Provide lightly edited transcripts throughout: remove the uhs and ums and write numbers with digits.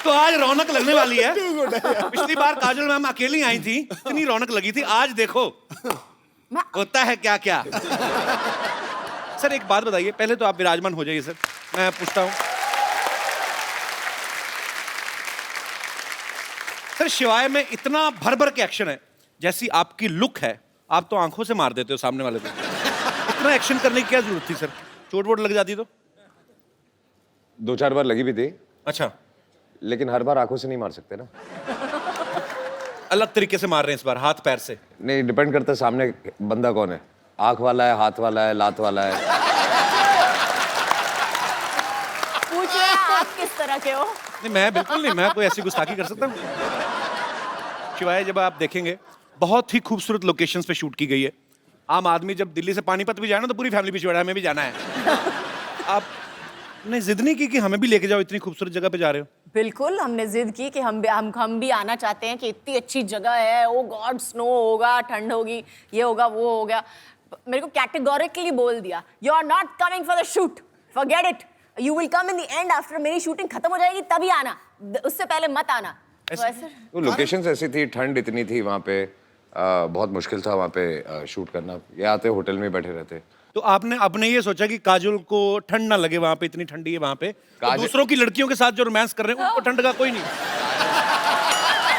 तो आज रौनक लगने वाली है। पिछली बार काजल मैम अकेली आई थी, इतनी रौनक लगी थी। आज देखो होता है क्या क्या। सर एक बात बताइए, पहले तो आप विराजमान हो जाइए सर, मैं पूछता हूँ। सर शिवाय में इतना भर भर के एक्शन है, जैसी आपकी लुक है, आप तो आंखों से मार देते हो सामने वाले को। इतना एक्शन करने की क्या जरूरत थी सर? चोट वोट लग जाती तो? 2-4 बार लगी भी थी। अच्छा, लेकिन हर बार आंखों से नहीं मार सकते ना। अलग तरीके से मार रहे हैं इस बार, हाथ पैर से। नहीं, डिपेंड करता है सामने बंदा कौन है। आंख वाला है, हाथ वाला है, लात वाला है। पूछ रहे हैं आप किस तरह के हो? नहीं मैं बिल्कुल नहीं, मैं कोई ऐसी गुस्ताखी कर सकता हूँ? शिवाय जब आप देखेंगे बहुत ही खूबसूरत लोकेशंस पे शूट की गई है। आम आदमी जब दिल्ली से पानीपत भी जाए ना तो पूरी फैमिली पीछे पड़ा है, हमें भी जाना है। आपने जिद नहीं की कि हमें भी लेके जाओ, इतनी खूबसूरत जगह पे जा रहे हो? बिल्कुल, हमने जिद की कि हम भी आना चाहते हैं कि इतनी अच्छी जगह है। ओ गॉड, स्नो होगा, ठंड होगी, ये होगा, वो हो गया। मेरे को कैटेगोरिकली बोल दिया, you are not coming for the shoot, forget it, you will come in the end after मेरी शूटिंग खत्म हो जाएगी तभी आना, उससे पहले मत आना। तो ऐसे वो लोकेशंस ऐसी थी, ठंड इतनी थी वहाँ पे, बहुत मुश्किल था वहाँ पे शूट करना। ये आते होटल में बैठे रहते। तो आपने ये सोचा कि काजोल को ठंड ना लगे, वहां पे इतनी ठंडी है वहां पे, तो दूसरों की लड़कियों के साथ जो रोमांस कर रहे हैं उनको ठंड का कोई नहीं।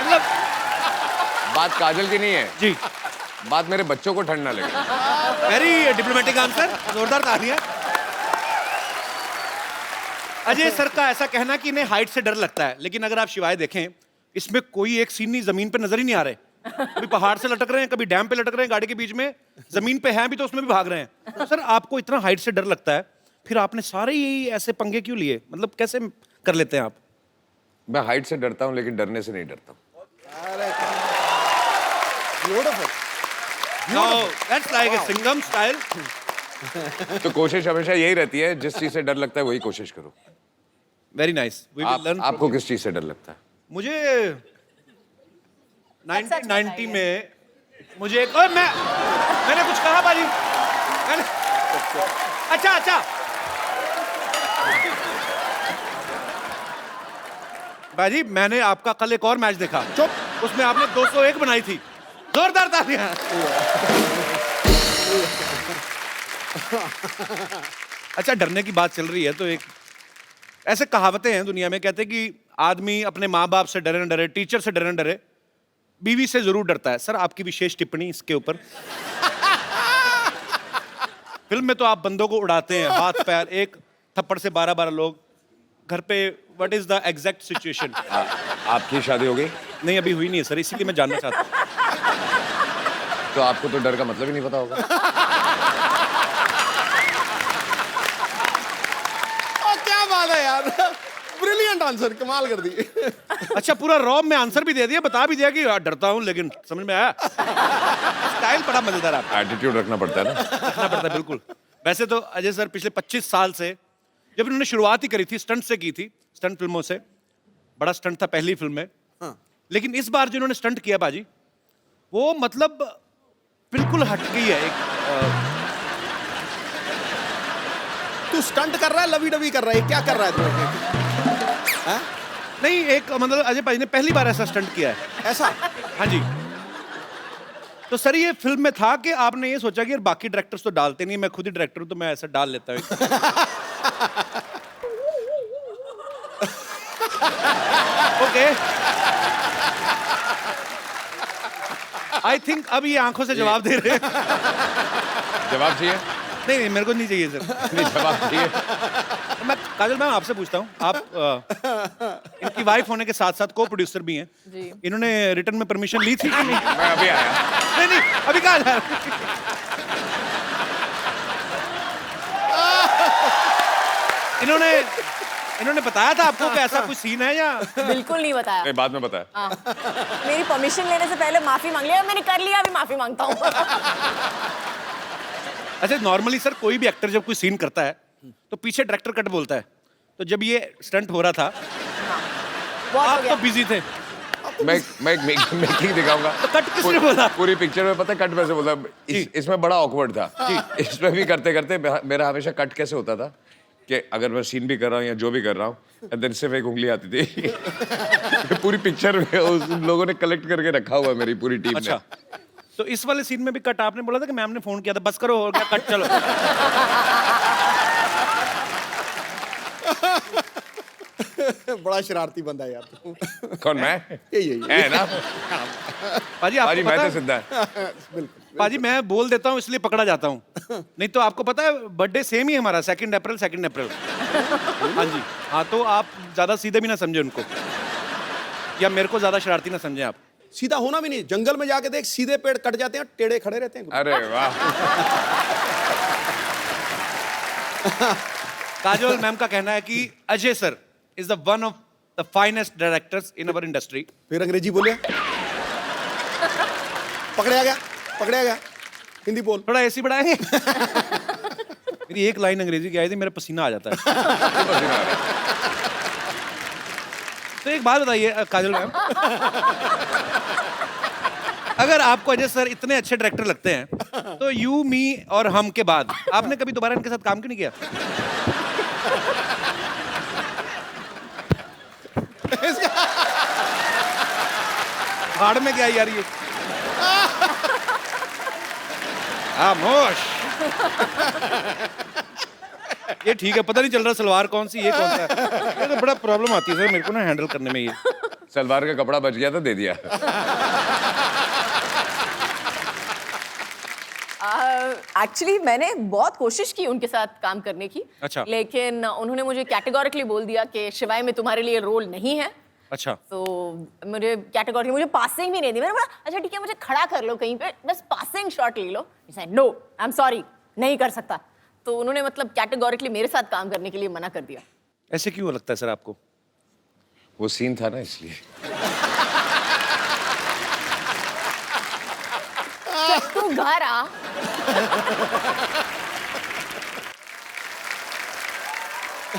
मतलब बात काजल की नहीं है जी, बात मेरे बच्चों को ठंड ना लगे। वेरी डिप्लोमेटिक आंसर, जोरदार तालियां। अजय सर का ऐसा कहना कि इन्हें हाइट से डर लगता है, लेकिन अगर आप शिवाय देखें, इसमें कोई एक सीन नहीं जमीन पे नजर ही नहीं आ रहे। कभी पहाड़ से लटक रहे हैं, कभी डैम पे लटक रहे हैं, गाड़ी के बीच में जमीन पे हैं भी तो उसमें भी भाग रहे हैं। तो सर आपको इतना हाइट से डर लगता है, फिर आपने सारे ही ऐसे पंगे क्यों लिए? मतलब कैसे कर लेते हैं आप? मैं हाइट से डरता हूँ लेकिन डरने से नहीं डरता। No, that's like a Singham style. तो कोशिश हमेशा यही रहती है, जिस चीज से डर लगता है वही कोशिश करो। Very nice, we will learn. आपको किस चीज से डर लगता है? मुझे 1990 में मुझे एक, और मैंने कुछ कहा बाजी, मैंने अच्छा बाजी, मैंने आपका कल एक और मैच देखा, चुप, उसमें आपने 201 बनाई थी। जोरदार तालियां। अच्छा, डरने की बात चल रही है तो एक ऐसे कहावतें हैं दुनिया में, कहते हैं कि आदमी अपने माँ बाप से डरे न डरे, टीचर से डरे न डरे, बीवी से जरूर डरता है। सर आपकी विशेष टिप्पणी इसके ऊपर। फिल्म में तो आप बंदों को उड़ाते हैं, हाथ पैर, एक थप्पड़ से 12-12 लोग घर पे। What is the exact situation? आपकी शादी हो गई? नहीं अभी हुई नहीं है सर, इसीलिए मैं जानना चाहता हूँ। तो आपको तो डर का मतलब ही नहीं पता होगा। क्या बात है यार, ब्रिलियंट आंसर, कमाल कर दी। अच्छा, पूरा रॉब में आंसर भी दे दिया, बता भी दिया कि यार डरता हूँ, लेकिन समझ में आया। स्टाइल बड़ा मजेदार है। एटीट्यूड रखना पड़ता है ना। रखना पड़ता है बिल्कुल। वैसे तो अजय सर पिछले 25 साल से, जब इन्होंने शुरुआत ही करी थी स्टंट से की थी, स्टंट फिल्मों से, बड़ा स्टंट था पहली फिल्म में। हाँ। लेकिन इस बार जो इन्होंने स्टंट किया बाजी, वो मतलब बिल्कुल हट गई है। एक तू स्टंट कर रहा है, लवी डवी कर रहा है, क्या कर रहा है तू? नहीं, एक मतलब अजय भाई ने पहली बार ऐसा स्टंट किया है। ऐसा? हाँ जी। तो सर ये फिल्म में था कि आपने ये सोचा कि यार बाकी डायरेक्टर्स तो डालते नहीं, मैं खुद ही डायरेक्टर हूं तो मैं ऐसा डाल लेता हूँ। ओके, आई थिंक अब ये आंखों से जवाब दे रहे हैं। जवाब चाहिए? नहीं मेरे को नहीं चाहिए सर। नहीं, जवाब चाहिए। मैं काजल मैम आपसे पूछता हूँ, आप इनकी वाइफ होने के साथ साथ को प्रोड्यूसर भी हैं जी। इन्होंने रिटर्न में परमिशन ली थी कि नहीं? मैं अभी आया। नहीं अभी कहा जा रहा इन्होंने बताया था आपको कि ऐसा कोई सीन है या? बिल्कुल नहीं बताया। नहीं, बाद में बताया। हाँ। मेरी परमिशन लेने से पहले माफी मांग लिया, मैंने कर लिया, अभी माफी मांगता हूँ। अच्छा, नॉर्मली सर कोई भी एक्टर जब कोई सीन करता है तो पीछे डायरेक्टर कट बोलता है, तो जब ये स्टंट हो रहा था बहुत हो आप गया। तो बिजी थे, मैं एक मेकिंग दिखाऊंगा। तो कट किसने बोला? पूरी पिक्चर में पता है कट कैसे बोला? इसमें बड़ा ऑकवर्ड था। इसमें भी करते करते मेरा हमेशा कट कैसे होता था कि अगर मैं सीन भी कर रहा हूँ या जो भी कर रहा हूँ, एंड देन सिर्फ एक उंगली आती थी। पूरी पिक्चर में उस लोगों ने कलेक्ट करके रखा हुआ है, मेरी पूरी टीम अच्छा, ने। तो इस वाले सीन में भी कट आपने बोला था कि मैम ने फोन किया था, बस करो और क्या, कट चलो। बड़ा शरारती बंदा है यार तू। कौन मैं? यही है ना? पाजी आपको पाजी मैं पता तो है, सिद्धा है। बिल्कुल। पाजी मैं बोल देता हूँ इसलिए पकड़ा जाता हूँ, नहीं तो आपको पता है बर्थडे सेम ही है हमारा, 2 अप्रैल। हाँ जी, हाँ, तो आप ज्यादा सीधे भी ना समझे उनको, या मेरे को ज्यादा शरारती ना समझे आप। सीधा होना भी नहीं, जंगल में जाके देख, सीधे पेड़ कट जाते हैं, टेढ़े खड़े रहते हैं। अरे वाह। काजोल मैम का कहना है कि Ajay sir is the one of the finest directors in our industry. फिर अंग्रेजी बोले, पकड़या गया। हिंदी बोल। थोड़ा एसी बढ़ाएंगे। मेरी एक लाइन अंग्रेजी की आई थी, मेरा पसीना आ जाता है। तो एक बात बताइए काजल मैम, अगर आपको अजय सर इतने अच्छे डायरेक्टर लगते हैं, तो यू, मी और हम के बाद आपने कभी दोबारा इनके साथ काम क्यों नहीं किया? भाड़ में क्या यार ये? खामोश। ये ठीक है, पता नहीं चल रहा सलवार कौन सी, ये कौन सा है। ये तो बड़ा प्रॉब्लम आती है सर मेरे को ना हैंडल करने में ये। सलवार का कपड़ा बच गया था, दे दिया। एक्चुअली मैंने बहुत कोशिश की उनके साथ काम करने की। अच्छा। लेकिन उन्होंने मुझे कैटेगोरिकली बोल दिया कि शिवाय में तुम्हारे लिए रोल नहीं है। अच्छा, तो मुझे कैटेगोरी, मुझे पासिंग भी नहीं दी। मैंने बोला अच्छा ठीक है, मुझे खड़ा कर लो कहीं पे, बस पासिंग शॉट ले लो। नो, आई एम सॉरी, नहीं कर सकता। तो उन्होंने मतलब कैटेगोरिकली मेरे साथ काम करने के लिए मना कर दिया। ऐसे क्यों लगता है सर आपको? वो सीन था ना, इसलिए। तू घर आ।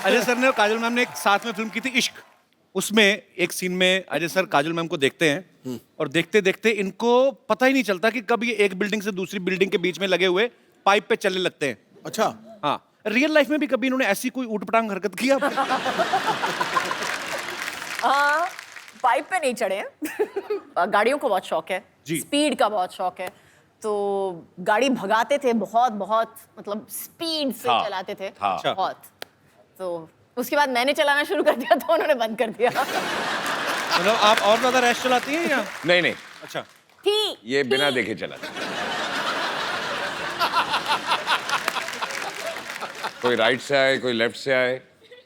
अजय सर ने और काजल मैम ने एक साथ में फिल्म की थी इश्क। उसमें एक सीन में अजय सर काजल मैम को देखते हैं और देखते देखते इनको पता ही नहीं चलता कि कब ये एक बिल्डिंग से दूसरी बिल्डिंग के बीच में लगे हुए पाइप पे चलने लगते हैं। अच्छा, हाँ, रियल लाइफ में भी कभी इन्होंने ऐसी कोई ऊटपटांग हरकत की आप? पाइप पे नहीं चढ़े हैं। गाड़ियों को बहुत शौक है, जी। स्पीड का बहुत शौक है, तो गाड़ी भगाते थे बहुत बहुत, मतलब स्पीड से हाँ, चलाते थे हाँ। बहुत। तो उसके बाद मैंने चलाना शुरू कर दिया तो उन्होंने बंद कर दिया। मतलब आप और ज्यादा रैश चलाती हैं या? नहीं, अच्छा, थी ये बिना देखे चला। कोई राइट से आए, कोई लेफ्ट से आए,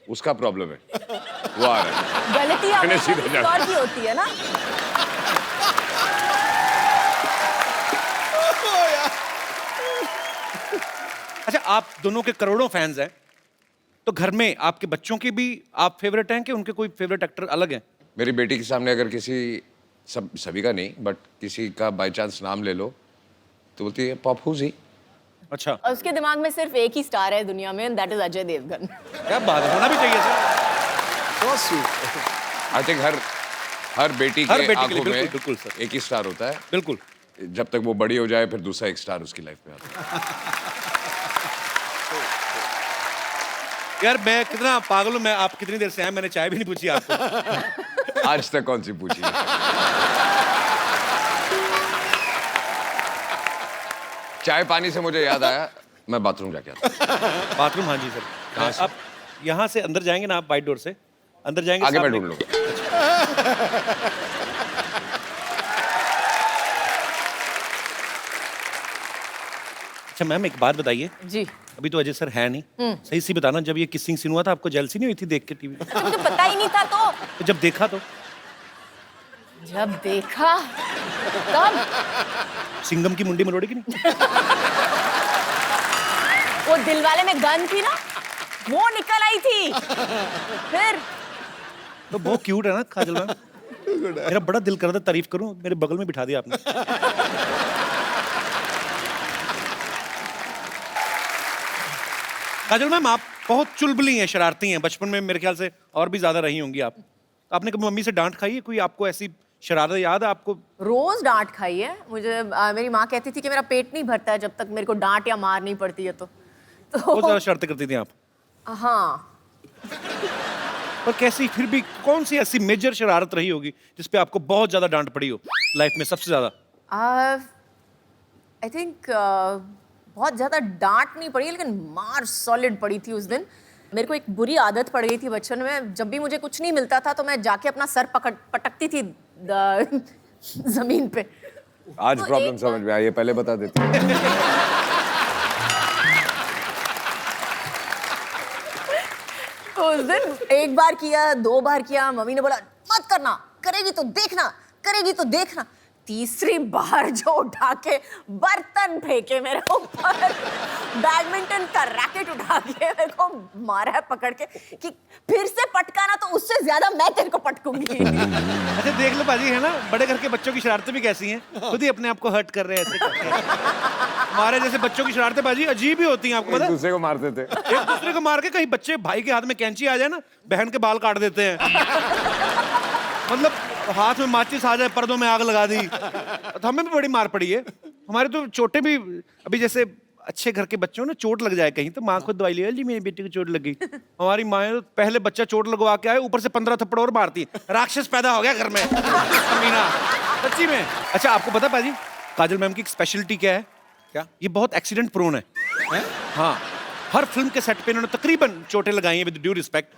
उसका प्रॉब्लम है, वो आ रहा है। गलती मैंने हमेशा सीधे किसी जाना। और की होती है ना। अच्छा, आप दोनों के करोड़ों फैंस हैं, तो घर में आपके बच्चों के भी आप फेवरेट हैं कि उनके कोई फेवरेट एक्टर अलग हैं? मेरी बेटी के सामने अगर किसी, सभी का नहीं, बट किसी का बाय चांस नाम ले लो, तो बोलती है पप्पू जी। अच्छा, और उसके दिमाग में सिर्फ एक ही स्टार है दुनिया में, दैट इज अजय देवगन। क्या बात है, होना भी चाहिए sir. so sweet। I think हर बेटी हर के बेटी के लिए, आंखों बिल्कुल, में बिल्कुल सर। एक ही स्टार होता है। बिल्कुल। जब तक वो बड़ी हो जाए, फिर दूसरा एक स्टार उसकी लाइफ में आता है। यार मैं कितना पागल हूँ, मैं आप कितनी देर से आए, मैंने चाय भी नहीं पूछी आपको। आज तक कौन सी पूछी है? चाय पानी से मुझे याद आया, मैं बाथरूम जाके आता। बाथरूम? हाँ जी सर। कहाँ से? आप यहाँ से अंदर जाएंगे ना, आप बाइट डोर से अंदर जाएंगे, आगे मैं सामने- ढूंढ लूंगा। अच्छा मैम, एक बात बताइए, जी। अभी तो अजय सर है नहीं, सही सी बताना, जब ये किसिंग सीन हुआ था आपको जेलसी नहीं हुई थी देख के टीवी? तो मुझे पता ही नहीं था। तो जब देखा तो जब देखा तब सिंघम की मुंडी मरोड़ी की नहीं? वो दिलवाले में गन थी ना, वो निकल आई थी। फिर तो बहुत क्यूट है ना काजल मैम। मेरा बड़ा दिल कर रहा था तारीफ करूं, मेरे बगल में बिठा दिया आपने। काजल मैम, आप बहुत चुलबुली हैं, शरारती हैं, बचपन में मेरे ख्याल से और भी ज्यादा रही होंगी आप। आपने कभी मम्मी से डांट खाई है? कोई आपको ऐसी शरारत याद है आपको? रोज डांट खाई है मुझे। मेरी माँ कहती थी कि मेरा पेट नहीं भरता है जब तक मेरे को डांट या मार नहीं पड़ती है। तो बहुत ज्यादा शरारतें करती थी आप? हाँ, पर कैसी, फिर भी कौन सी ऐसी मेजर शरारत रही होगी जिसपे आपको बहुत ज्यादा डांट पड़ी हो लाइफ में सबसे ज्यादा? आई थिंक बहुत ज़्यादा डांट नहीं पड़ी, लेकिन मार सॉलिड पड़ी थी उस दिन। मेरे को एक बुरी आदत पड़ गई थी बचपन में, जब भी मुझे कुछ नहीं मिलता था तो मैं जाके अपना सर पटकती थी जमीन पे। आज तो प्रॉब्लम एक समझ में आई है, पहले बता देती। तो उस दिन एक बार किया, 2 बार किया, मम्मी ने बोला मत करना, करेगी तो देखना, करेगी तो देखना। तीसरी बार जो उठा के बर्तन फेंके मेरे ऊपर, बैडमिंटन का रैकेट उठा के मेरे को मारा है पकड़ के कि फिर से पटकाना तो उससे ज्यादा मैं तेरे को पटकूंगी। अच्छा देख लो बाजी, है ना, बड़े घर के बच्चों की शरारतें भी कैसी हैं, खुद ही अपने आप को हर्ट कर रहे हैं ऐसे करके। हमारे जैसे बच्चों की शरारतें बाजी अजीब ही होती हैं, आपको पता एक है? दूसरे को मारते थे। एक दूसरे को मार के, कहीं बच्चे भाई के हाथ में कैंची आ जाए ना, बहन के बाल काट देते हैं। मतलब हाथ में माचिस आ जाए, पर्दों में आग लगा दी। तो हमें भी बड़ी मार पड़ी है। हमारे तो चोटें भी, अभी जैसे अच्छे घर के बच्चों ने चोट लग जाए कहीं तो माँ खुद दवाई ले, जी मेरी बेटी को चोट लग गई। हमारी माँ तो पहले बच्चा चोट लगवा के आए, ऊपर से 15 थप्पड़ और मारती है, राक्षस पैदा हो गया घर में। अमीना, सच्ची में। अच्छा आपको पता पाजी, काजल मैम की एक स्पेशलिटी क्या है? क्या? ये बहुत एक्सीडेंट प्रोन है। हाँ, हर फिल्म के सेट पे इन्होंने तकरीबन चोटें लगाई हैं, विद ड्यू रिस्पेक्ट।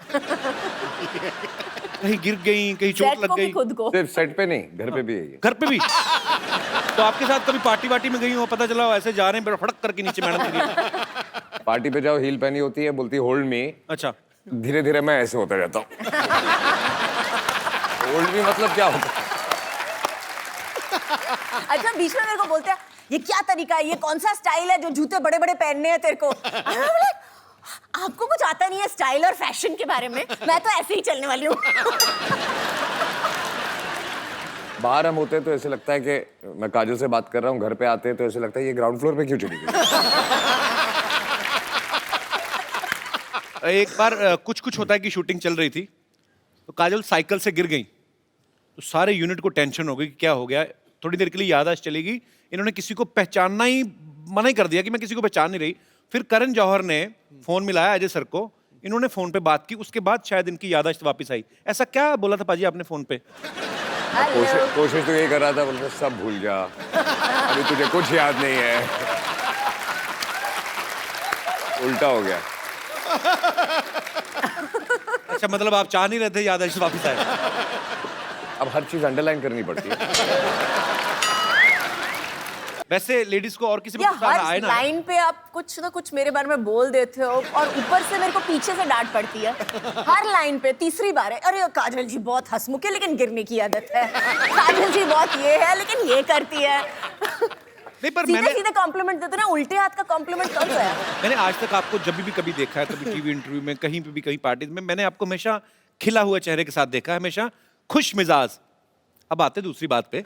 कहीं गिर गई, कहीं चोट सेट लग को भी गई। खुद को। सिर्फ सेट पे नहीं, घर पे भी है ये। घर पे भी। तो आपके साथ कभी पार्टी वार्टी में गई हो, पता चला ऐसे जा रहे हैं, फड़क करके नीचे मैडम गिरी। पार्टी पे जाओ, हील पहनी होती है, बोलती होल्ड मी। अच्छा, धीरे धीरे मैं ऐसे होता जाता हूँ। होल्ड मी मतलब क्या होता है? अच्छा बीच में मेरे को बोलते हैं ये क्या तरीका है, ये कौन सा स्टाइल है जो जूते बड़े बड़े पहनने हैं तेरे को। मैं बोले, आपको कुछ आता नहीं है स्टाइल और फैशन के बारे में, मैं तो ऐसे ही चलने वाली हूँ। बाहर हम होते हैं तो ऐसे लगता है कि मैं काजल से बात कर रहा हूँ, घर पे आते हैं तो ऐसे लगता है ये ग्राउंड फ्लोर पे क्यों चली गई। एक बार कुछ होता है कि शूटिंग चल रही थी, तो काजल साइकिल से गिर गई, तो सारे यूनिट को टेंशन हो गई कि क्या हो गया। थोड़ी देर के लिए याददाश्त चलेगी, इन्होंने किसी को पहचानना ही मना ही कर दिया कि मैं किसी को पहचान नहीं रही। फिर करण जौहर ने फोन मिलाया अजय सर को, इन्होंने फोन पे बात की, उसके बाद शायद इनकी याददाश्त वापस आई। ऐसा क्या बोला था पाजी आपने फोन पे? कोशिश तो यही कर रहा था, बोलते सब भूल जा, अभी तुझे कुछ याद नहीं है। उल्टा हो गया। अच्छा मतलब आप चाह नहीं रहे थे याददाश्त वापस आए? अब हर चीज अंडरलाइन करनी पड़ती है। वैसे लेडीज को और किसी पे या गुस्सा आए हर ना? लाइन पे आप कुछ ना कुछ मेरे बारे में बोल देते हो और ऊपर से मेरे को पीछे से डांट पड़ती है हर लाइन पे। तीसरी बार है, अरे काजल जी बहुत हंसमुख है लेकिन गिरने की आदत है, काजल जी बहुत ये है लेकिन ये करती है। नहीं पर सीधे सीधे कॉम्प्लीमेंट देते ना, उल्टे हाथ का कॉम्प्लीमेंट कब है? मैंने आज तक आपको जब भी कभी देखा है, कभी टीवी इंटरव्यू में, कहीं पे भी, कहीं पार्टी में, मैंने आपको हमेशा खिला हुआ चेहरे के साथ देखा है, हमेशा खुश मिजाज। अब आते दूसरी बात पे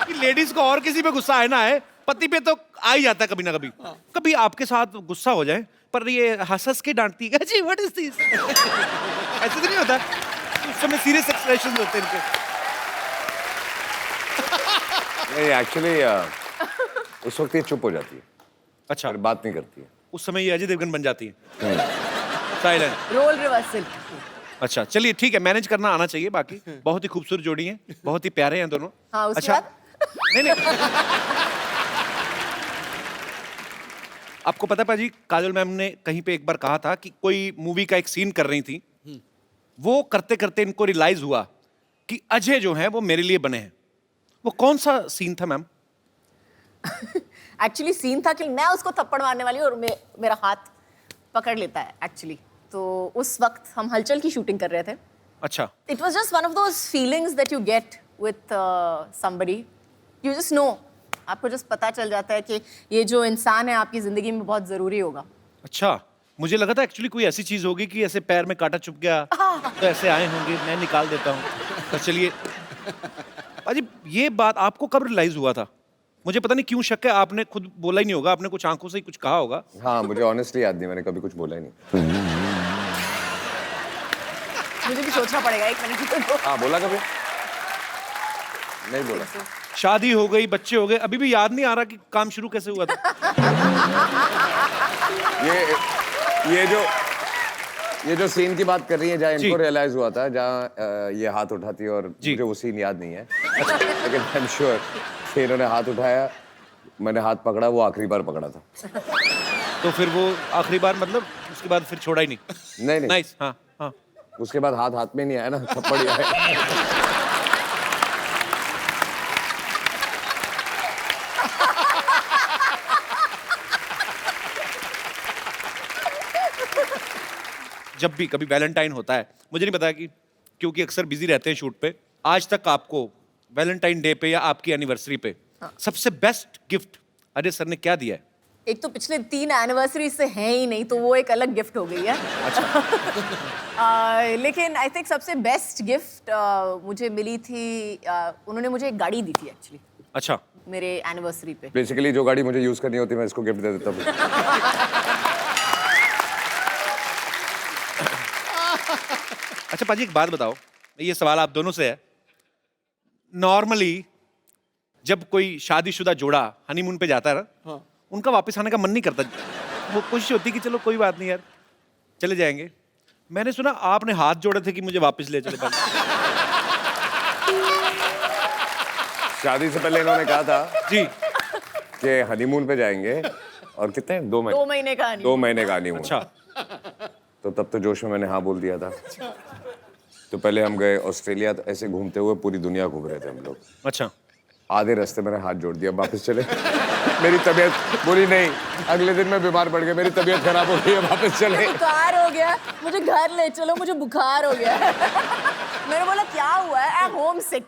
कि लेडीज को और किसी पे गुस्सा आए ना आए, पति पे तो आ ही जाता है कभी ना कभी। कभी आपके साथ गुस्सा हो जाए पर ये हंस के डांटती है, जी व्हाट इज दिस, ऐसे तो नहीं होता? उस समय सीरियस एक्सप्रेशन होते हैं इनके। नहीं एक्चुअली उस वक्त ये चुप हो जाती है, अच्छा, फिर बात नहीं करती है। उस समय ये अजय देवगन बन जाती है, साइलेंट। Role reversal. अच्छा चलिए ठीक है, मैनेज करना आना चाहिए। बाकी बहुत ही खूबसूरत जोड़ी है, बहुत ही प्यारे हैं दोनों। हाँ, उसके अच्छा बाद? नहीं आपको पता पाजी, काजल मैम ने कहीं पे एक बार कहा था कि कोई मूवी का एक सीन कर रही थी, वो करते करते इनको रियलाइज हुआ कि अजय जो है वो मेरे लिए बने हैं। वो कौन सा सीन था मैम? एक्चुअली सीन था कि मैं उसको थप्पड़ मारने वाली हूँ और मेरा हाथ पकड़ लेता है एक्चुअली। तो उस वक्त हम हलचल की शूटिंग कर रहे थे। अच्छा, It was just one of those feelings that you get with somebody. You just know. आपको just पता चल जाता है कि ये जो इंसान है आपकी जिंदगी में बहुत जरूरी होगा। अच्छा मुझे लगा था एक्चुअली कोई ऐसी चीज होगी कि ऐसे पैर में कांटा चुभ गया तो ऐसे आए होंगे, मैं निकाल देता हूँ। तो चलिए पाजी, ये बात आपको कब रियलाइज हुआ था? मुझे पता नहीं क्यों शक है, आपने खुद बोला ही नहीं होगा, आपने कुछ आंखों से ही कुछ कहा होगा। हाँ मुझे ऑनेस्टली याद नहीं, मैंने कभी कुछ बोला ही नहीं। मुझे भी सोचना पड़ेगा एक मिनट। हाँ बोला कभी नहीं बोला। शादी हो गई, बच्चे हो गए, अभी भी याद नहीं आ रहा कि काम शुरू कैसे हुआ था। ये ये जो सीन की बात कर रही है, जहाँ जी। इनको रियलाइज हुआ था, जहाँ ये हाथ उठाती है, और जी। मुझे वो सीन याद नहीं है, लेकिन आई एम श्योर कि इन्होंने हाथ उठाया, मैंने हाथ पकड़ा, वो आखिरी बार पकड़ा था। तो फिर वो आखिरी बार मतलब उसके बाद फिर छोड़ा ही नहीं। नहीं नहीं, नाइस, हाँ हाँ। उसके बाद हाथ हाथ में नहीं आया ना, थप्पड़ ही आया। जब भी कभी वैलेंटाइन होता है, मुझे नहीं पता कि क्योंकि अक्सर बिजी रहते हैं शूट पे, आज तक आपको वैलेंटाइन डे पे या आपकी एनिवर्सरी पे सबसे बेस्ट गिफ्ट अजय सर ने क्या दिया है? एक तो पिछले 3 एनिवर्सरी से हैं ही नहीं, तो वो एक अलग गिफ्ट हो गई है। लेकिन आई थिंक सबसे बेस्ट गिफ्ट मुझे मिली थी, उन्होंने मुझे एक गाड़ी दी थी एक्चुअली अच्छा, मेरे एनिवर्सरी पे। बेसिकली जो गाड़ी मुझे यूज करनी होती है, मैं इसको गिफ्ट दे देता हूँ। अच्छा पाजी एक बात बताओ, ये सवाल आप दोनों से है। नॉर्मली जब कोई शादीशुदा जोड़ा हनीमून पे जाता है ना, उनका वापस आने का मन नहीं करता, वो कोशिश होती कि चलो कोई बात नहीं यार चले जाएंगे। मैंने सुना आपने हाथ जोड़े थे कि मुझे वापस ले चले पाए। शादी से पहले इन्होंने कहा था जी, कि हनीमून पे जाएंगे, और कितने 2 महीने 2 महीने का नहीं। 2 महीने का हनीमून। अच्छा तो तब तो जोश में मैंने हाँ बोल दिया था। तो पहले हम गए ऑस्ट्रेलिया, तो ऐसे घूमते हुए पूरी दुनिया घूम रहे थे हम लोग। अच्छा, आधे रास्ते मैंने हाथ जोड़ दिया, वापस चले। मेरी तबीयत बुरी नहीं, अगले दिन मैं बीमार पड़ गया, मेरी तबीयत खराब हो गई है, वापस चले। बुखार हो गया, मुझे घर ले चलो, मुझे बुखार हो गया। मैंने बोला क्या हुआ है? आई एम होम सिक।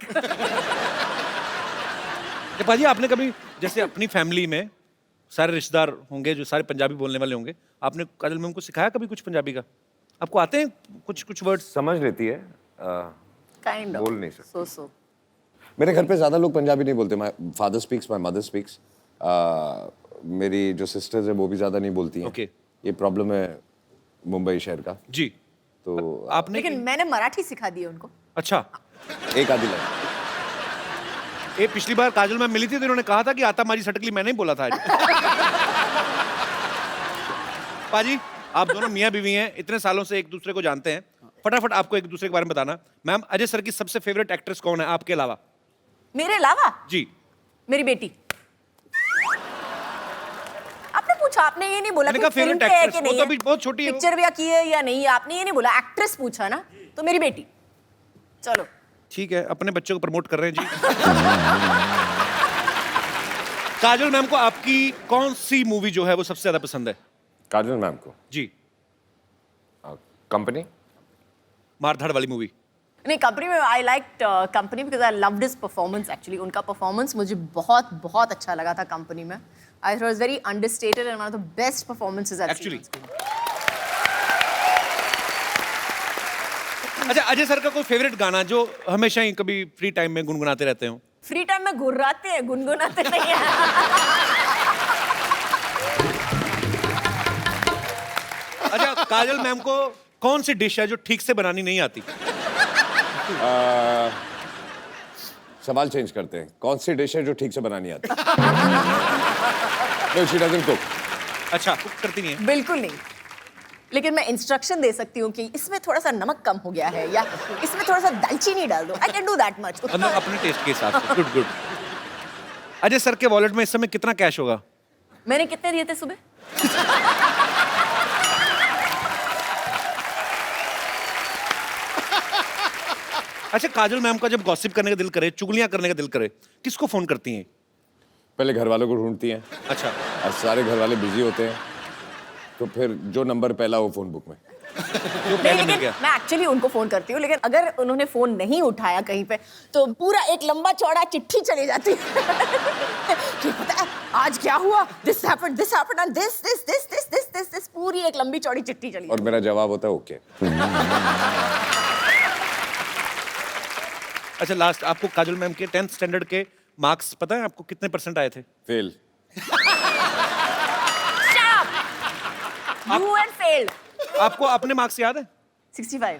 पाजी आपने कभी जैसे अपनी फैमिली में सारे रिश्तेदार होंगे जो सारे पंजाबी बोलने वाले होंगे, आपने काजल मैम को सिखाया कभी कुछ पंजाबी का? आपको आते हैं कुछ कुछ वर्ड्स? समझ लेती है, काइंड ऑफ बोल नहीं सकते। सो मेरे घर पे ज्यादा लोग पंजाबी नहीं बोलते। My father speaks, my mother speaks. मेरी जो सिस्टर्स है वो भी ज्यादा नहीं बोलती हैं। Okay. ये प्रॉब्लम है मुंबई शहर का। जी, तो आपने लेकिन मैंने मराठी सिखा दी है उनको। अच्छा, एक आधी लाइन। ये पिछली बार काजल मैम मिली थी तो इन्होंने कहा था कि आता मारी सटकली मैंने ही बोला था आज। पाजी आप दोनों मियाँ बीवी हैं, इतने सालों से एक दूसरे को जानते हैं, फटाफट आपको एक दूसरे के बारे में बताना। मैम अजय सर की सबसे फेवरेट एक्ट्रेस कौन है आपके अलावा? मेरे अलावा जी, मेरी बेटी। आपने पूछा, आपने ये नहीं बोला मैंने कि कहा फिल्म favorite पे है actress, कि वो नहीं तो है, अभी बहुत छोटी है वो। पिक्चर भी की है या नहीं है, आपने ये नहीं बोला, एक्ट्रेस पूछा ना, तो मेरी बेटी। चलो ठीक है, अपने बच्चों को प्रमोट कर रहे हैं जी। काजल मैम को आपकी कौन सी मूवी जो है वो सबसे ज्यादा पसंद है? काजल मैम को जी, कंपनी। मारधाड़ वाली मूवी। नहीं, कंपनी में I like company because I loved his performance actually. उनका परफॉर्मेंस मुझे बहुत बहुत अच्छा लगा था कंपनी में। I thought was very understated and one of the best performances I Actually. अच्छा, अजय सर का कोई फेवरेट गाना जो हमेशा ही कभी फ्री टाइम में गुनगुनाते रहते हो? फ्री टाइम में घुर्राते हैं, गुनगुनाते नहीं हैं। अच्छा, काजल मैम को कौन सी डिश है जो ठीक से बनानी नहीं आती? सवाल चेंज करते हैं, कौन सी डिश है जो ठीक से बनानी आती? No, she doesn't cook. अच्छा, कुक करती नहीं है? बिल्कुल नहीं, लेकिन मैं इंस्ट्रक्शन दे सकती हूँ कि इसमें थोड़ा सा नमक कम हो गया है या इसमें थोड़ा सा दालचीनी डाल दो। I can do that much. मतलब अपने टेस्ट के हिसाब से। Good good. अजय सर के वॉलेट में इस समय कितना कैश होगा? मैंने कितने दिए थे सुबह? अच्छा, काजल मैम का जब गॉसिप करने का दिल करे, चुगलियां करने का दिल करे, किसको फोन करती हैं? पहले घर वालों को ढूंढती हैं, अच्छा, और सारे घर वाले बिजी होते हैं, तो फिर जो नंबर पहला हो फोन बुक में। जो पहले नहीं, मिल लेकिन गया। मैं एक्चुअली उनको फोन करती हूँ, लेकिन अगर उन्होंने फोन नहीं उठाया कहीं पे तो पूरा एक लंबा चौड़ा चिट्ठी चली जाती है कि पता है आज क्या हुआ, दिस हैपेंड एंड दिस, पूरी एक लंबी चौड़ी चिट्ठी चली और मेरा जवाब होता है ओके। अच्छा, लास्ट आपको काजल मैम के 10th स्टैंडर्ड के मार्क्स पता है आपको कितने % आए थे? फेल। You had failed. आपको अपने मार्क्स याद है? 65.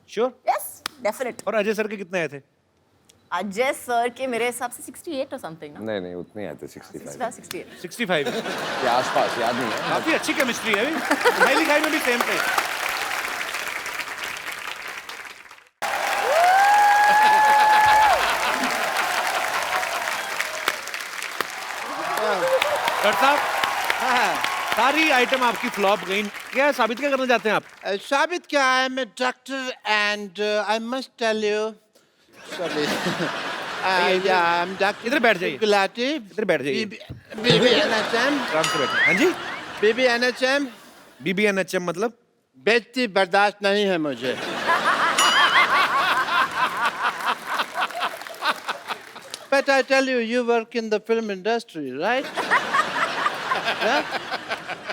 श्योर? Yes, definite. और अजय सर के कितने आए थे? अजय सर के मेरे हिसाब से 68 और समथिंग ना। नहीं नहीं उतने ही आते 65 68। 65 के आसपास, याद नहीं है। काफी अच्छी केमिस्ट्री है पढ़ाई लिखाई में भी सेम थे। डॉक्टर साहब, सारी आइटम आपकी फ्लॉप गई, क्या साबित क्या करना चाहते हैं आप? साबित क्या है, मैं doctor and I must tell you sorry I am doctor इधर बैठ जाइए। गुलाटी इधर बैठ जाइए। बीबी एनएचएम आराम से बैठे। हाँ जी, बीबी एनएचएम BBNHM मतलब? बेइज्जती बर्दाश्त नहीं है मुझे। But I tell you, you work in the film industry, right? Yeah?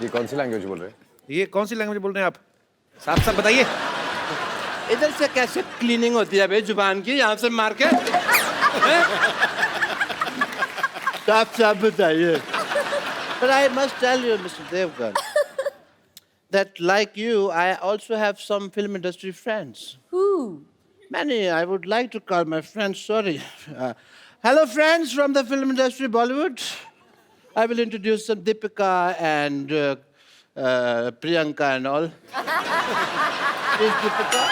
ये कौन सी लैंग्वेज बोल रहे हैं? ये कौन सी लैंग्वेज बोल रहे हैं आप? साफ साफ बताइए। इधर से कैसे क्लीनिंग होती है बे जुबान की, यहाँ से मार के? साफ साफ बताइए। But I must tell you, Mr. Devgan, that like you, I also have some film industry friends. Who? Many, I would like to call my friends, sorry. Hello, friends from the film industry, Bollywood. I will introduce some Deepika and Priyanka and all. Is Deepika?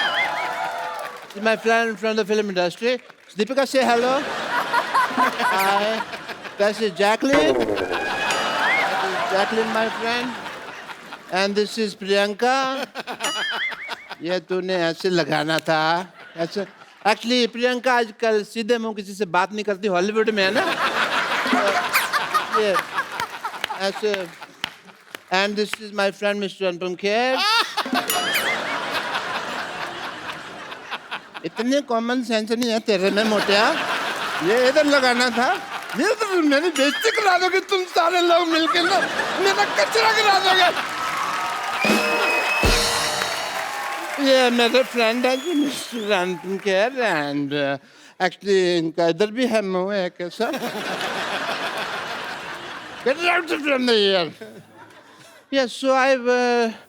Is my friend from the film industry. Deepika, say hello. Hi. This is Jacqueline. This is Jacqueline, my friend. And this is Priyanka. ये तूने ऐसे लगाना था ऐसे actually Priyanka आजकल सीधे मुंह किसी से बात नहीं करती, हॉलीवुड में है ना, ये ऐसे and this is my friend mister Anupam Kher. इतने कॉमन सेंस नहीं है तेरे में मोटिया, ये इधर लगाना था, ये तो मेरी बेइज्जती करा दोगे तुम सारे लोग मिलकर ना, मेरा कचरा करा दोगे। ये मेरे फ्रेंड है जी mister Anupam Kher and actually इनका इधर भी है मुंह है कैसा। Get out from the here. Yes, so I have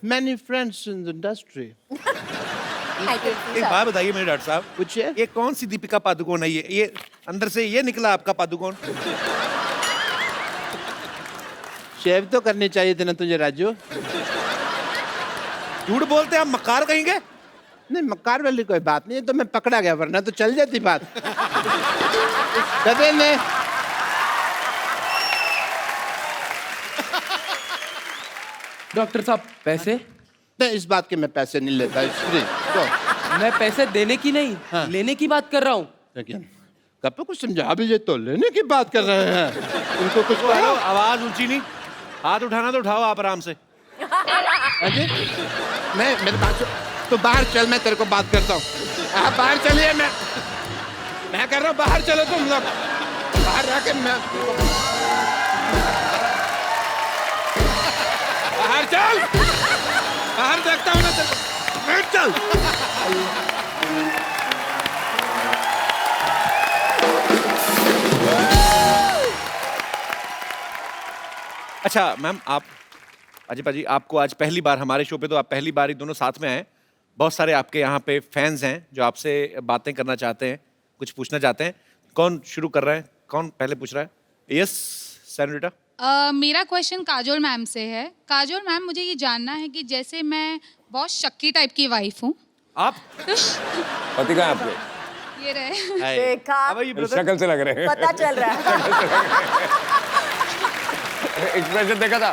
many friends in the industry. I can see एक that. बात बताइए मेरे डॉक्टर साहब, पूछिए। ये कौन सी दीपिका पादुकोण है? ये अंदर से ये निकला आपका पादुकोण? शेव तो करनी चाहिए थी ना तुझे राजू। झूठ बोलते हैं आप, मक्कार कहेंगे? नहीं मक्कार वाली कोई बात नहीं है, तो मैं पकड़ा गया, वरना तो चल जाती बात। गधे ने डॉक्टर साहब पैसे? नहीं, इस बात के मैं पैसे नहीं लेता, इट्स फ्री। तो मैं पैसे देने की नहीं, हाँ। लेने की बात कर रहा हूँ। लेकिन कब कुछ समझा भी, ये तो लेने की बात कर रहे हैं, उनको कुछ हेलो, कहो। आवाज ऊंची नहीं, हाथ उठाना तो उठाओ आप आराम से। अजय, मैं मेरे पास तो बाहर चल, मैं तेरे को बात करता हूँ। आप बाहर चलिए, मैं कर रहा हूँ, बाहर चलो तुम लोग, बाहर रह के मैं बाहर चल, बाहर देखता हूँ ना तेरे को, बैठ चल। अच्छा मैम, आप अजय पाजी, आपको आज पहली बार हमारे शो पे, तो आप पहली बार ही दोनों साथ में हैं। बहुत सारे आपके यहाँ पे फैंस हैं जो आपसे बातें करना चाहते हैं, कुछ पूछना चाहते हैं। कौन शुरू कर रहा है? कौन पहले पूछ रहा है? Yes senorita. मेरा क्वेश्चन काजोल मैम से है। काजोल मैम, मुझे ये जानना है कि जैसे मैं बहुत शक्की टाइप की वाइफ हूँ, आप पति कहाँ है आपके? ये रहे, देखा, अब ये ब्रदर शक्ल से लग रहे हैं। पता चल रहा है। एक्सप्रेशन देखा था।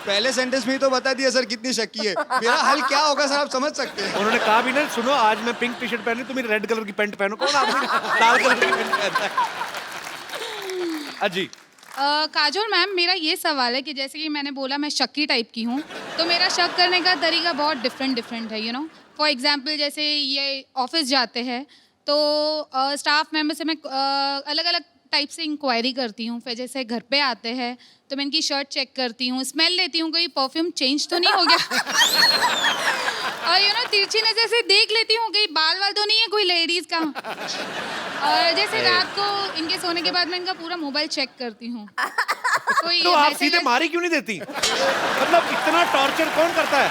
पहले सेंटेंस में ही तो बता दिया सर कितनी शक्की है। मेरा हल क्या होगा सर, आप समझ सकते हैं। उन्होंने कहा भी ना, सुनो आज मैं पिंक टी शर्ट पहनी, तुम रेड कलर की पैंट पहनो। कौन आदमी लाल कलर की पैंट पहनता है? अजी काजोल मैम, मेरा ये सवाल है कि जैसे कि मैंने बोला मैं शक्की टाइप की हूँ, तो मेरा शक करने का तरीका बहुत डिफरेंट है, यू नो। फॉर एग्जाम्पल, जैसे ये ऑफिस जाते हैं तो स्टाफ मेंबर से मैं अलग अलग टाइप से इंक्वायरी करती हूँ। फिर जैसे घर पे आते हैं तो मैं इनकी शर्ट चेक करती हूँ, स्मेल लेती हूँ, कोई परफ्यूम चेंज तो नहीं हो गया। और यू नो, तिरछी नजर से देख लेती हूँ कहीं बाल वाल तो नहीं है कोई लेडीज का। और जैसे रात को इनके सोने के बाद मैं इनका पूरा मोबाइल चेक करती हूँ। कोई तो आप message- सीधे मारी क्यों नहीं देती? मतलब इतना टॉर्चर कौन करता है?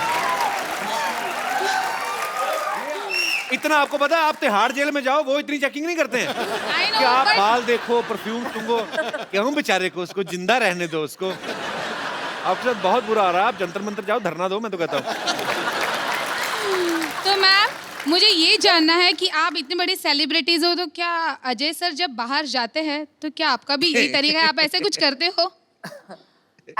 इतना आपको पता है, आप तिहाड़ जेल में जाओ, वो इतनी चेकिंग नहीं करते हैं I know, कि आप but- बाल देखो, परफ्यूम सूंघो। क्यों बेचारे को, उसको जिंदा रहने दो उसको। आपके साथ बहुत बुरा आ रहा है, आप जंतर मंतर जाओ, धरना दो, मैं तो कहता हूँ। तो मैम मुझे ये जानना है कि आप इतने बड़े सेलिब्रिटीज हो, तो क्या अजय सर जब बाहर जाते हैं तो क्या आपका भी यही तरीका है, आप ऐसे कुछ करते हो?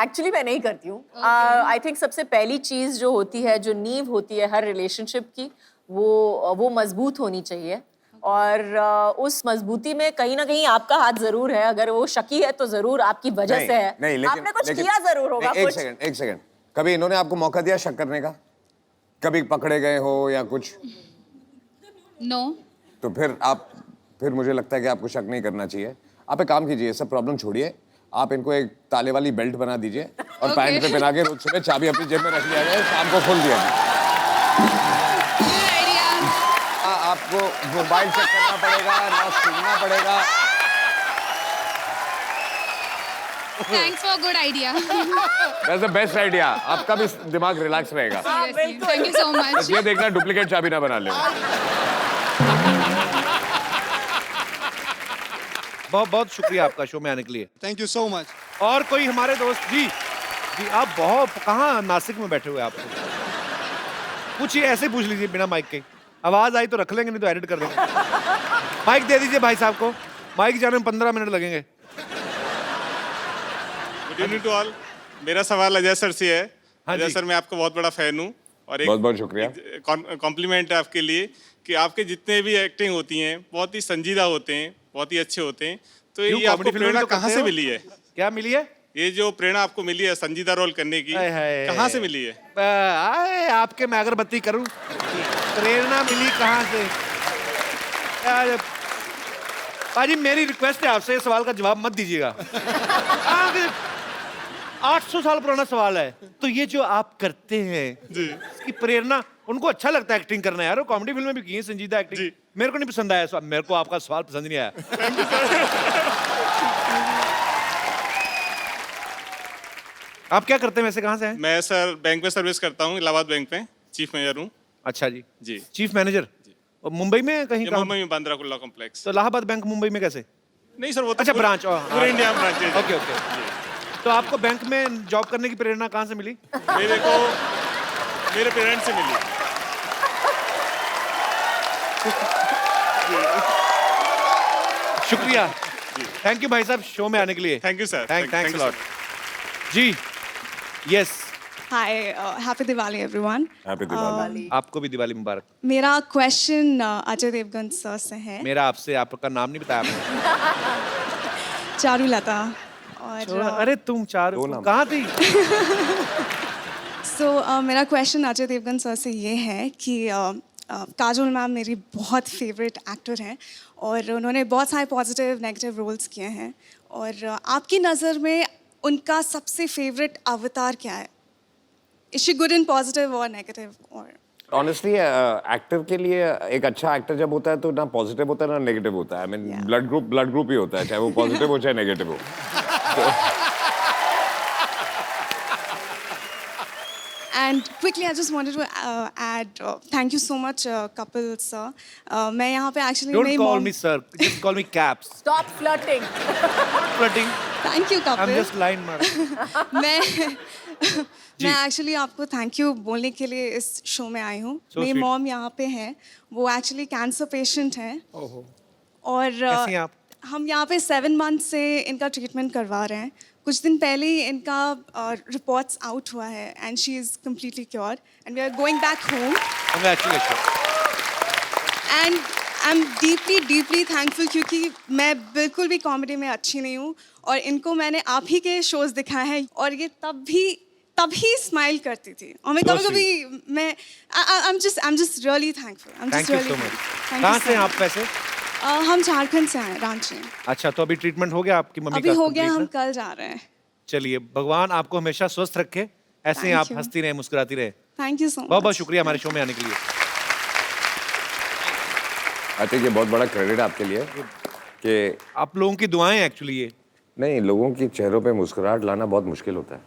एक्चुअली मैं नहीं करती हूँ। आई थिंक सबसे पहली चीज जो होती है, जो नींव होती है हर रिलेशनशिप की, वो मजबूत होनी चाहिए। और उस मजबूती में कहीं ना कहीं आपका हाथ जरूर है। अगर वो शकी है तो जरूर आपकी वजह से है। नहीं, लेकिन आपने कुछ किया जरूर होगा। एक कुछ सेकंड कभी इन्होंने आपको मौका दिया शक करने का? कभी पकड़े गए हो या कुछ? नो। तो फिर मुझे लगता है कि आपको शक नहीं करना चाहिए। आप एक काम कीजिए, सब प्रॉब्लम छोड़िए, आप इनको एक ताले वाली बेल्ट बना दीजिए और Okay. पैंट पे पहना के रोज सुबह चाबी अपनी जेब में रख लिया जाए, शाम को खोल दिया जाए। Good idea. आपको मोबाइल चेक करना पड़ेगा, ना सुनना पड़ेगा। Thanks for good idea. That's the best idea. आपका भी दिमाग रिलैक्स रहेगा। Seriously, thank you so much. ये देखना डुप्लीकेट चाबी ना बना ले। बहुत बहुत शुक्रिया आपका शो में आने के लिए। Thank you so much. और कोई हमारे दोस्त जी जी आप बहुत कहाँ नासिक में बैठे हुए आप तो? पूछिए, ऐसे पूछ लीजिए बिना माइक के। आवाज आई तो रख लेंगे, नहीं तो एडिट कर देंगे। माइक दे दीजिए भाई साहब को। माइक जाने में 15 मिनट लगेंगे। Good evening to all. मेरा सवाल अजय सर से है। हाँ अजय जी। सर, मैं आपका बहुत बड़ा फैन हूँ और एक बहुत बहुत शुक्रिया। कॉम्प्लीमेंट है आपके लिए कि आपके जितने भी एक्टिंग होती हैं बहुत ही संजीदा होते हैं, बहुत ही अच्छे होते हैं। तो क्यों, ये आपको कॉमेडी फिल्म में प्रेरणा तो कहाँ करते से हो? मिली है? क्या मिली है? ये जो प्रेरणा आपको मिली है संजीदा रोल करने की, हाय हाय। कहाँ से मिली है? आए आपके मैं अगरबत्ती करूं, प्रेरणा मिली कहाँ से? यार, पाजी मेरी रिक्वेस्ट है आपसे, इस सवाल का जवाब मत दीजिएगा। 800 साल पुराना सवाल है। तो ये जो आप करते हैं जी। इसकी प्रेरणा, उनको अच्छा लगता है एक्टिंग करना यार, वो कॉमेडी फिल्म में भी की है संजीदा एक्टिंग। जी। मेरे को नहीं पसंद आया सवाल, मेरे को आपका सवाल पसंद नहीं आया। आप क्या करते हैं वैसे, कहाँ से हैं? मैं सर बैंक में सर्विस करता हूँ, इलाहाबाद बैंक में चीफ मैनेजर हूँ। अच्छा जी। जी। Chief manager. और मुंबई में कहीं ये कहाँ? मुंबई में बांद्रा कुर्ला कॉम्प्लेक्स। तो इलाहाबाद बैंक मुंबई में कैसे? नहीं सर, वो तो अच्छा, पूरा- ब्रांच। पूरे इंडिया में ब्रांच है। Okay okay. तो आपको बैंक में जॉब करने की प्रेरणा कहाँ से मिली? मेरे को मेरे पेरेंट्स से मिली। शुक्रिया, थैंक यू भाई साहब शो में आने के लिए। Thank you sir. Thanks lot ji. Yes, Hi, happy Diwali everyone. Happy Diwali. आपको भी दिवाली मुबारक। मेरा क्वेश्चन अजय देवगन सर से है। मेरा आपसे, आपका नाम नहीं बताया आपने। चारुलता और अरे तुम चार कहाँ थी? मेरा क्वेश्चन अजय देवगन सर से ये है कि काजोल मैम मेरी बहुत फेवरेट एक्टर हैं और उन्होंने बहुत सारे पॉजिटिव नेगेटिव रोल्स किए हैं और आपकी नज़र में उनका सबसे फेवरेट अवतार क्या है? Is she good in positive or negative or? Honestly actor के लिए एक अच्छा एक्टर जब होता है तो ना पॉजिटिव होता है ना नेगेटिव होता है। आई मीन ब्लड ग्रुप ही होता है, चाहे वो पॉजिटिव हो चाहे नेगेटिव हो। And quickly, I just wanted to add, thank you so much, Kapil sir. मैं यहाँ पे actually Don't मेरी call mom. me sir, just call me Caps. stop flirting. Flirting. Thank you, I'm Kapil. just line मार। मैं actually आपको thank you बोलने के लिए इस शो में आई हूँ। So मेरी sweet. मॉम यहाँ पे हैं, वो एक्चुअली कैंसर पेशेंट हैं और कैसी हैं आप? हम यहाँ पे 7 मंथ से इनका ट्रीटमेंट करवा रहे हैं। कुछ दिन पहले ही इनका रिपोर्ट्स आउट हुआ है and she is completely cure and we are going back home Congratulations. And I am deeply thankful क्योंकि मैं बिल्कुल भी कॉमेडी में अच्छी नहीं हूँ और इनको मैंने आप ही के शोज दिखाए हैं और ये तभी स्माइल करती थी और मैं So कभी मैं I am just really thankful. Thank you so much. कहाँ से हैं आप वैसे? हम झारखंड से हैं, रांची। अच्छा, तो अभी ट्रीटमेंट हो गया आपकी मम्मी अभी का? हो गया, complete हम ना? कल जा रहे हैं। चलिए, भगवान आपको हमेशा स्वस्थ रखे, ऐसे ही Thank आप you. हंसती रहे, मुस्कुराती रहे। Thank you so much. बहुत बहुत शुक्रिया हमारे शो में आने के लिए। आई थिंक ये बहुत बड़ा क्रेडिट आपके लिए कि आप लोगों की दुआएं एक्चुअली ये। नहीं, लोगों के चेहरों पे मुस्कुराहट लाना बहुत मुश्किल होता है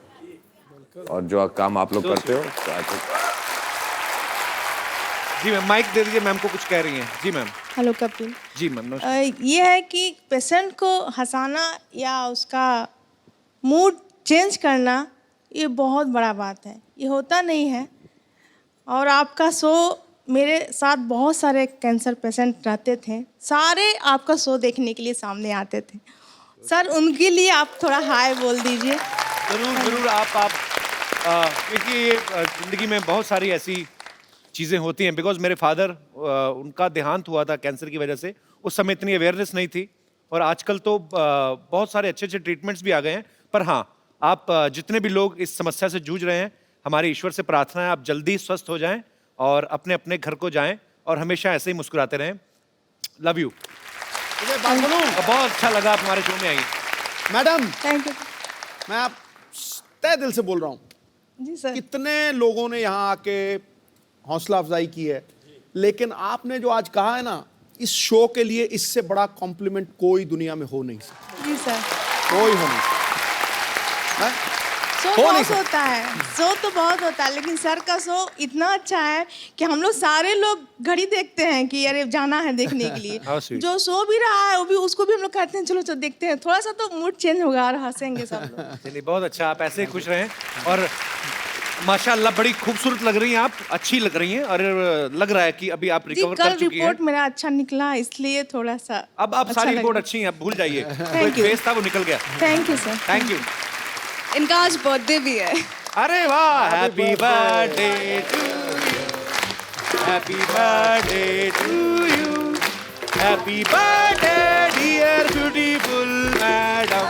और जो काम आप लोग करते हो तो I think जी मैम, माइक दे दीजिए, मैम को कुछ कह रही हैं। जी मैम। हेलो कपिल। जी मैम, नमस्कार। ये है कि पेशेंट को हंसाना या उसका मूड चेंज करना, ये बहुत बड़ा बात है, ये होता नहीं है। और आपका शो, मेरे साथ बहुत सारे कैंसर पेशेंट रहते थे, सारे आपका शो देखने के लिए सामने आते थे। सर, उनके लिए आप थोड़ा हाय बोल दीजिए। जरूर जरूर। आप क्योंकि ये जिंदगी में बहुत सारी ऐसी चीज़ें होती हैं। बिकॉज मेरे फादर, उनका देहांत हुआ था कैंसर की वजह से। उस समय इतनी अवेयरनेस नहीं थी, और आजकल तो बहुत सारे अच्छे अच्छे ट्रीटमेंट्स भी आ गए हैं। पर हाँ, आप जितने भी लोग इस समस्या से जूझ रहे हैं, हमारी ईश्वर से प्रार्थना है आप जल्दी स्वस्थ हो जाएं और अपने अपने घर को जाएं, और हमेशा ऐसे ही मुस्कुराते रहें। Love you. बहुत अच्छा लगा आप हमारे शो में आई। Madam, thank you. मैं आप तहे दिल से बोल रहा हूँ, जी सर। कितने लोगों ने यहाँ आके हौसला अफजाई की है, लेकिन आपने जो आज कहा है ना, इस शो के लिए इससे बड़ा कॉम्प्लीमेंट कोई दुनिया में हो नहीं सकता। जी सर। कोई हो नहीं सकता। शो हो नहीं बहुत होता है, शो तो बहुत होता है, लेकिन सर का शो इतना अच्छा है कि हम लोग सारे लोग घड़ी देखते हैं कि अरे जाना है देखने के लिए। How sweet. जो शो भी रहा है वो भी, उसको भी हम लोग कहते हैं चलो चलो देखते हैं, थोड़ा सा तो मूड चेंज होगा और हंसेंगे सब लोग। चलिए, बहुत अच्छा। आप ऐसे ही खुश रहें, और माशाल्लाह बड़ी खूबसूरत लग रही हैं आप, अच्छी लग रही हैं, और लग रहा है कि अभी आप जी, रिकवर कल कर चुकी हैं। रिपोर्ट मेरा अच्छा निकला, इसलिए थोड़ा सा अब अच्छा सारी लग रिपोर्ट रहा अच्छी है, अब भूल जाइए। Thank कोई you. फेस था वो निकल गया। है। Thank you sir. Thank you. इनका आज बर्थडे भी है। अरे वाह, happy birthday to you, happy birthday to you, happy birthday dear beautiful madam.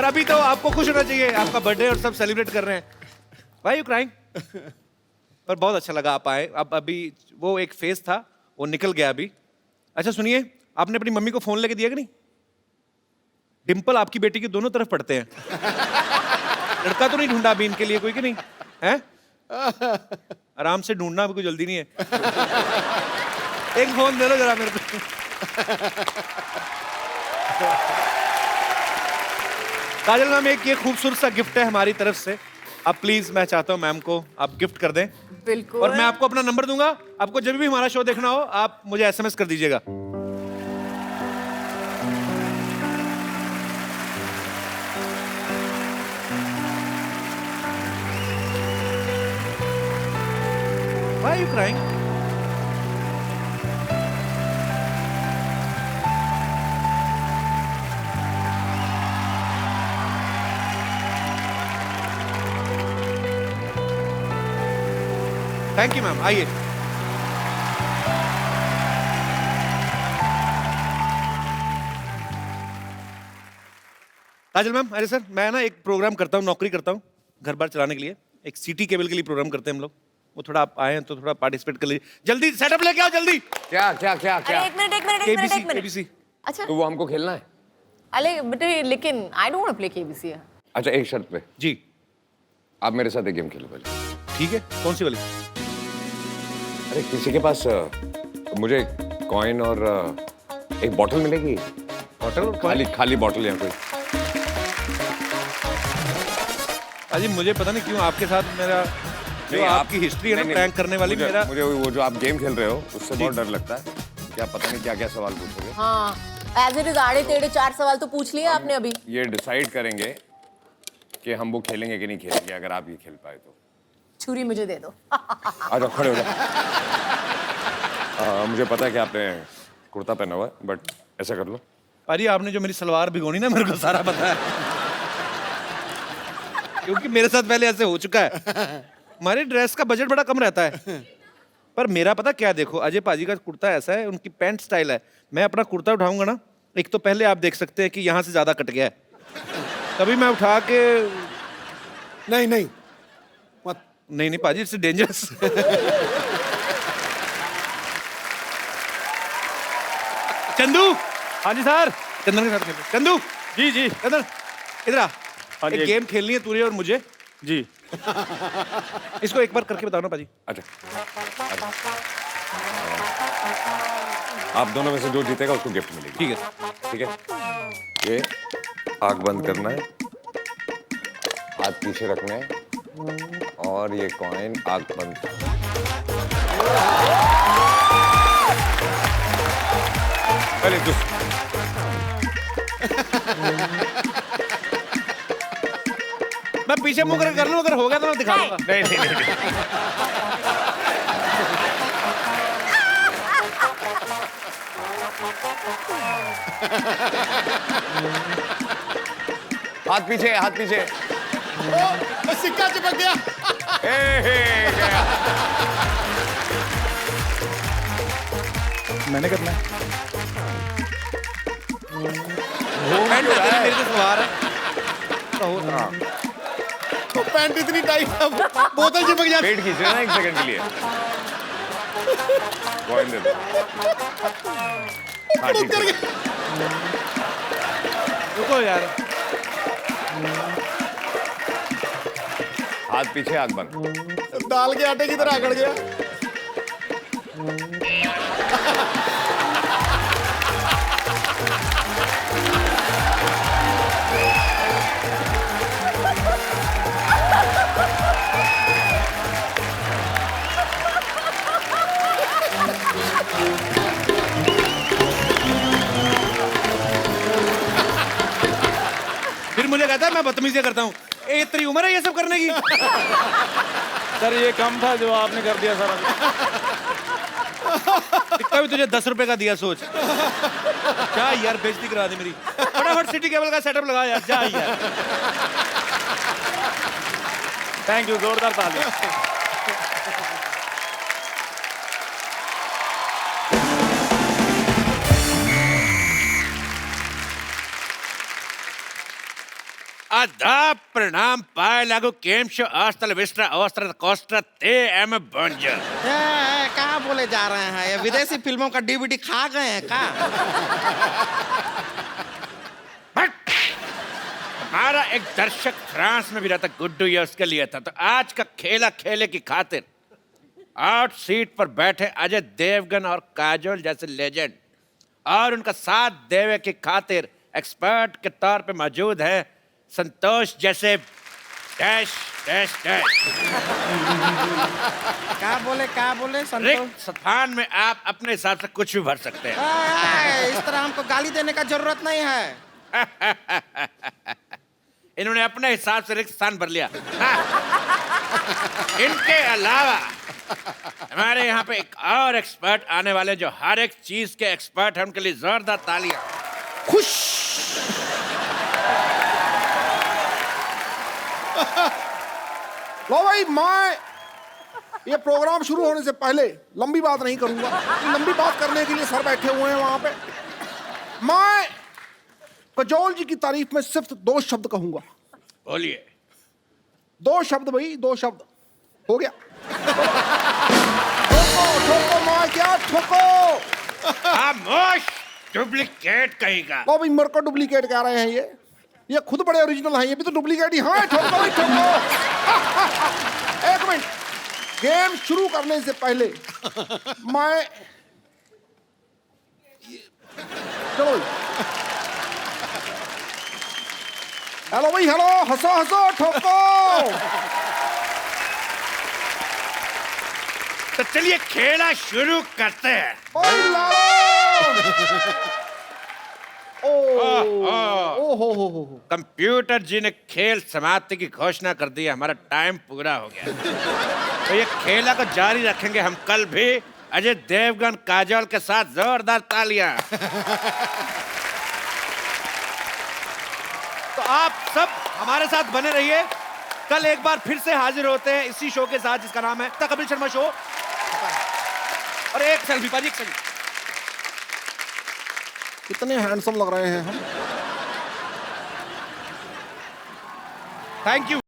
अभी तो आपको खुश होना चाहिए, आपका बर्थडे और सब सेलिब्रेट कर रहे हैं। Why you crying? पर बहुत अच्छा लगा आप आए। अब अभी वो एक फेस था, वो निकल गया अभी। अच्छा सुनिए, आपने अपनी मम्मी को फोन लेके दिया कि नहीं? डिंपल आपकी बेटी की दोनों तरफ पड़ते हैं। लड़का तो नहीं ढूंढा अभी इनके लिए कोई कि नहीं है? आराम से ढूंढना, अभी कोई जल्दी नहीं है। एक फोन दे लो जरा मेरे को। काजल मैम, एक ये खूबसूरत सा गिफ्ट है हमारी तरफ से। आप प्लीज, मैं चाहता हूँ मैम को आप गिफ्ट कर दें। बिल्कुल। और मैं आपको अपना नंबर दूंगा, आपको जब भी हमारा शो देखना हो आप मुझे एसएमएस कर दीजिएगा। Why are you crying? Thank you ma'am, आइए। काजल मैम, अरे सर, मैं ना एक प्रोग्राम करता हूँ, नौकरी करता हूँ घर बार चलाने के लिए। एक सिटी केबल के लिए प्रोग्राम करते हैं हम लोग। वो थोड़ा आप आए हैं तो थोड़ा पार्टिसिपेट कर लीजिए। जल्दी सेटअप लेके आओ, जल्दी। क्या क्या क्या क्या? अरे एक मिनट। केबीसी। अच्छा, तो वो हमको खेलना है? अरे बेटे, लेकिन I don't want to play KBC. अच्छा, एक शर्त पे। जी। आप मेरे साथ एक गेम खेलो पहले। ठीक है, कौन सी वाली? अरे किसी के पास मुझे कॉइन और एक बॉटल मिलेगी? बॉटल? खाली बॉटल या कोई? अजी मुझे पता नहीं क्यों आपके साथ मेरा जो आपकी हिस्ट्री है ना प्रैंक करने वाली, मेरा मुझे वो जो आप गेम खेल रहे हो उससे बहुत डर लगता है। क्या पता नहीं क्या क्या सवाल पूछोगे। हाँ, एज इट इज आड़े टेढ़े 4 सवाल तो पूछ लिए आपने अभी। ये डिसाइड करेंगे कि हम वो खेलेंगे कि नहीं खेलेंगे, अगर आप ये खेल पाए तो। छुरी मुझे दे दो। आ जाओ, खड़े हो जाओ। मुझे पता है कि आपने कुर्ता पहना हुआ है, बट ऐसा कर लो। अरे आपने जो मेरी सलवार भिगोनी ना, मेरे को सारा पता है। क्योंकि मेरे साथ पहले ऐसे हो चुका है। हमारे ड्रेस का बजट बड़ा कम रहता है। पर मेरा पता क्या, देखो अजय पाजी का कुर्ता ऐसा है, उनकी पैंट स्टाइल है। मैं अपना कुर्ता उठाऊंगा ना, एक तो पहले आप देख सकते हैं कि यहाँ से ज्यादा कट गया है। तभी मैं उठा के नहीं मत। नहीं पाजी, इट्स डेंजरस। चंदू। हाँ जी सर। चंदन के साथ खेलते। चंदू। जी जी। चंदन इधर आ। एक गेम खेलनी है तुझे और मुझे। जी। इसको एक बार करके बताओ ना पाजी। अच्छा, आप दोनों में से जो जीतेगा उसको गिफ्ट मिलेगी। ठीक है। ठीक है, ये आग बंद करना है, हाथ पीछे रखने और ये कॉइन आंख बंद। अरे मैं पीछे मुंह करके कर लूं, अगर हो गया तो मैं दिखा दूंगा। नहीं नहीं नहीं, नहीं। हाथ पीछे, हाथ पीछे। ओ, सिक्का चिपक गया। गया। मैंने करना है। पैंट मेरे से सवार है। तो पैंट इतनी टाइट है, बोतल चिपक जाती। पेट खींच रहे ना 1 सेकंड के लिए। कॉइन दे दो। हाँ, ठीक है। रुको यार। हाथ पीछे, आंख बंद। दाल के आटे की तरह अकड़ गया। फिर मुझे कहता है मैं बदतमीजी करता हूँ। ए, इतनी उम्र है ये सब करने की? सर ये कम था जो आपने कर दिया सर। दिखता भी तुझे 10 रुपए का दिया, सोच। क्या यार, बेइज्जती करा दी मेरी। फटाफट सिटी केबल का सेटअप लगा यार, जा यार। थैंक यू, जोरदार ताली। आदाब, प्रणाम, पाए लागू, केम शो, ऑस्ट्रल विस्ट्रा, ऑस्ट्रल कोस्ट्रा, ते एम बंजर। कहाँ बोले जा रहे हैं? ये विदेशी फिल्मों का डीवीडी खा गए हैं क्या? हमारा एक दर्शक फ्रांस में भी रहता, गुड्डू, ये उसके लिए था। तो आज का खेला खेले की खातिर आउट सीट पर बैठे अजय देवगन और काजोल जैसे लेजेंड और उनका साथ देवे की खातिर एक्सपर्ट के तौर पे मौजूद है संतोष जैसे डैश डैश डैश। क्या बोले संतोष? रिक्त स्थान में आप अपने हिसाब से कुछ भी भर सकते हैं। इस तरह हमको गाली देने का जरूरत नहीं है। इन्होंने अपने हिसाब से रिक्त स्थान भर लिया। इनके अलावा हमारे यहाँ पे एक और एक्सपर्ट आने वाले जो हर एक चीज के एक्सपर्ट हैं, उनके लिए जोरदार तालियां। खुश। लो भाई, मैं ये प्रोग्राम शुरू होने से पहले लंबी बात नहीं करूंगा। लंबी बात करने के लिए सर बैठे हुए हैं वहां पे। मैं काजोल जी की तारीफ में सिर्फ 2 शब्द कहूंगा। बोलिए। 2 शब्द भाई, 2 शब्द। हो गया। ठोको ठोको मार, क्या ठोको। खामोश, डुप्लीकेट कहेगा। लो भाई, मेरे को डुप्लीकेट कह रहे हैं ये खुद बड़े ओरिजिनल हैं, ये भी तो डुप्लीकेट ही। हाँ, ठोको भाई ठोको। 1 मिनट, गेम शुरू करने से पहले मैं चलो हेलो भाई, हेलो, हंसो हंसो, ठोको। तो चलिए खेला शुरू करते हैं। ओए ओ हो। कंप्यूटर जी ने खेल समाप्ति की घोषणा कर दी। हमारा टाइम पूरा हो गया। तो ये खेला को जारी रखेंगे हम कल भी अजय देवगन काजोल के साथ। जोरदार तालियां। तो आप सब हमारे साथ बने रहिए। कल एक बार फिर से हाजिर होते हैं इसी शो के साथ जिसका नाम है द कपिल शर्मा शो। और एक सेल्फी पाजी, एक सेल्फी। कितने हैंडसम लग रहे हैं हम। Thank you.